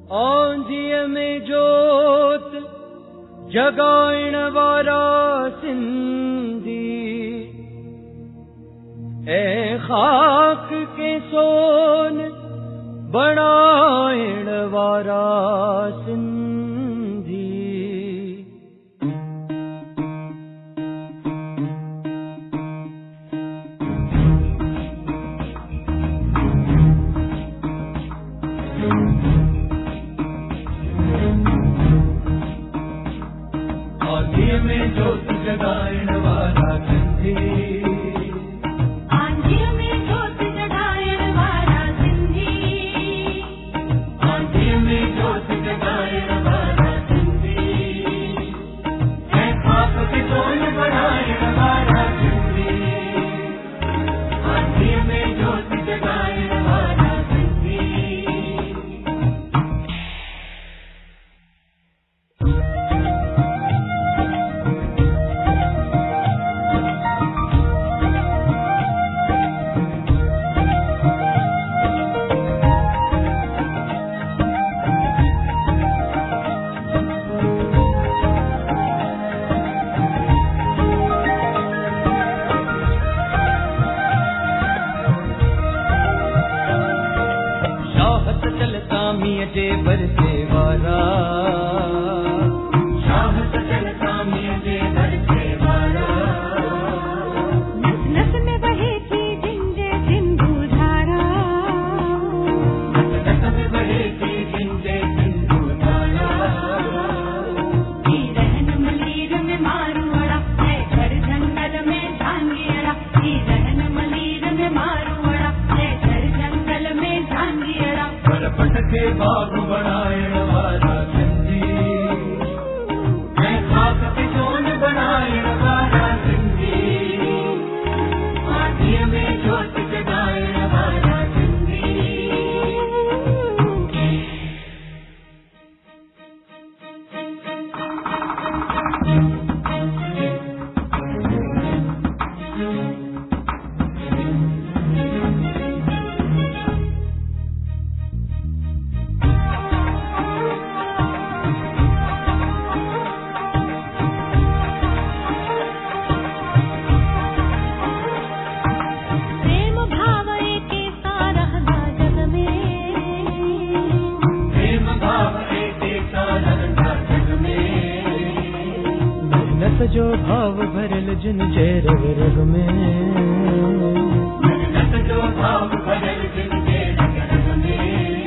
आंधिय में जोत जगाइण वारा सिंधी, ए खाक के सोन बनाइण वारा सिंधी। आंधिय में जोत जगाइण वारा सिंधी, आंधिय में जोत जगाइण वारा सिंधी, आंधिय में जोत जगाइण वारा सिंधी, है खाक के सोन बनाइण वारा सिंधी, आंधिय में जोत जगाइण वारा सिंधी। जे बरसे वारा, शाह सचल सामिय जे बरसे वारा, नस नस में बहे थी जिंजे सिंधु धारा, नस नस में बहे थी जिंजे सिंधु धारा, की रहन मलीर में मारुआड़ा, है घर जंगल में झांगियाड़ा, की रहन मलीर में मारुआड़ा, है घर जंगल में झांगियाड़ा, पर पटके बाग बनाइण वारा सिंधी, है खाक के सोन बनाइण वारा सिंधी, आंधिय में जोत जगाइण वारा सिंधी। जो भाव भरल जिन जे रग रग में, जो भाव भरल जिन जे रग रग में,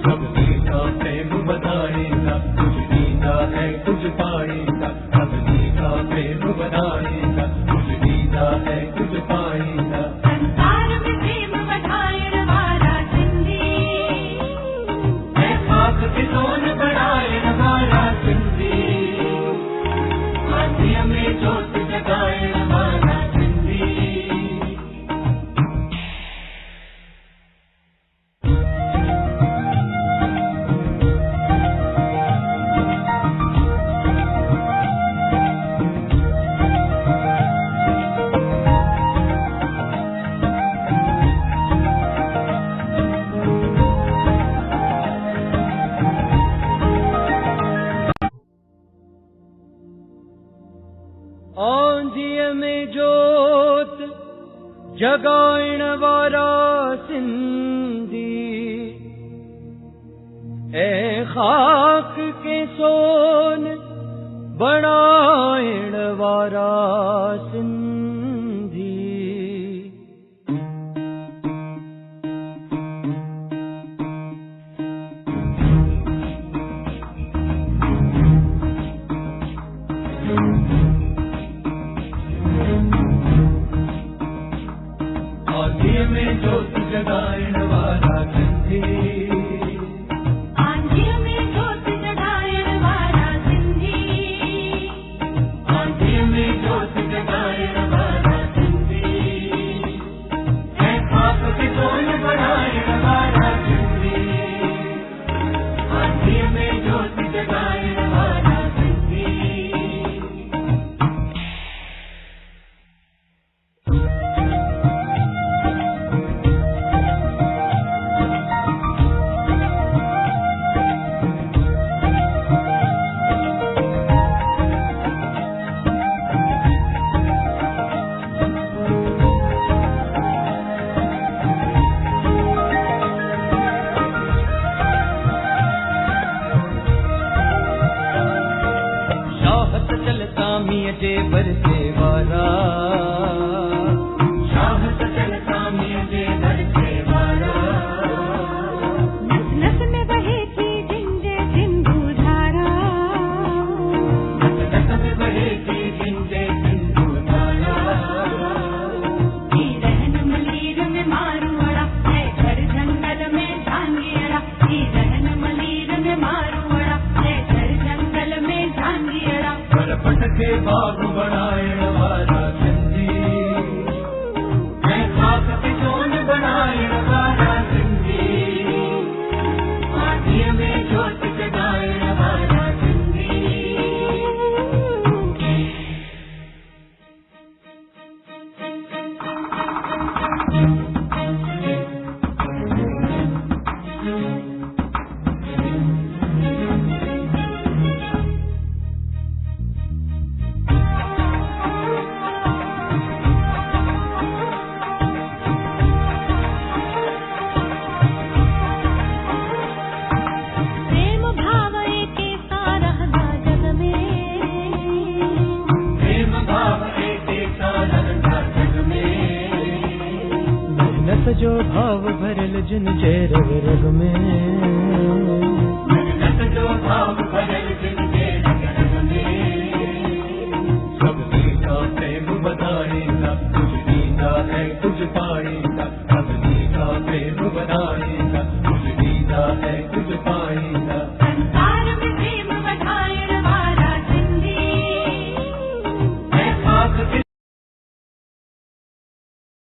सब गीता प्रेम बताएगा, कुछ गीता है कुछ पाएगा, सब गीता प्रेम बताएगा, कुछ गीता है कुछ पाएगा। संसार में प्रेम बढ़ाइण वारा सिंधी, है खाक के सोन बनाइण वारा सिंधी, आंधिय में जोत जगाइण वारा सिंधी। आंधिय में जोत जगाइण वारा सिंधी, ए खाक के सोन बनाइण वारा सिंधी। आंधिय में जोत जगाइण वारा सिंधी, आंधिय में जोत जगाइण वारा सिंधी, आंधिय में जोत जगाइण वारा सिंधी, है खाक के सोन बनाइण वारा सिंधी, आंधिय में जोत जगाइण वारा सिंधी। पटके बाग बनाए वाला सिंधी मैं खाक की सोन बनाए वाला सिंधी माटी में जोत जगाए वाला सिंधी जो भाव भरल जिन जे रग रग में जो भाव भरल जिन जे रग रग में सब मीठा प्रेम बताएगा कुछ मीठा है कुछ पाएगा सब मीठा प्रेम बताएगा कुछ मीठा है कुछ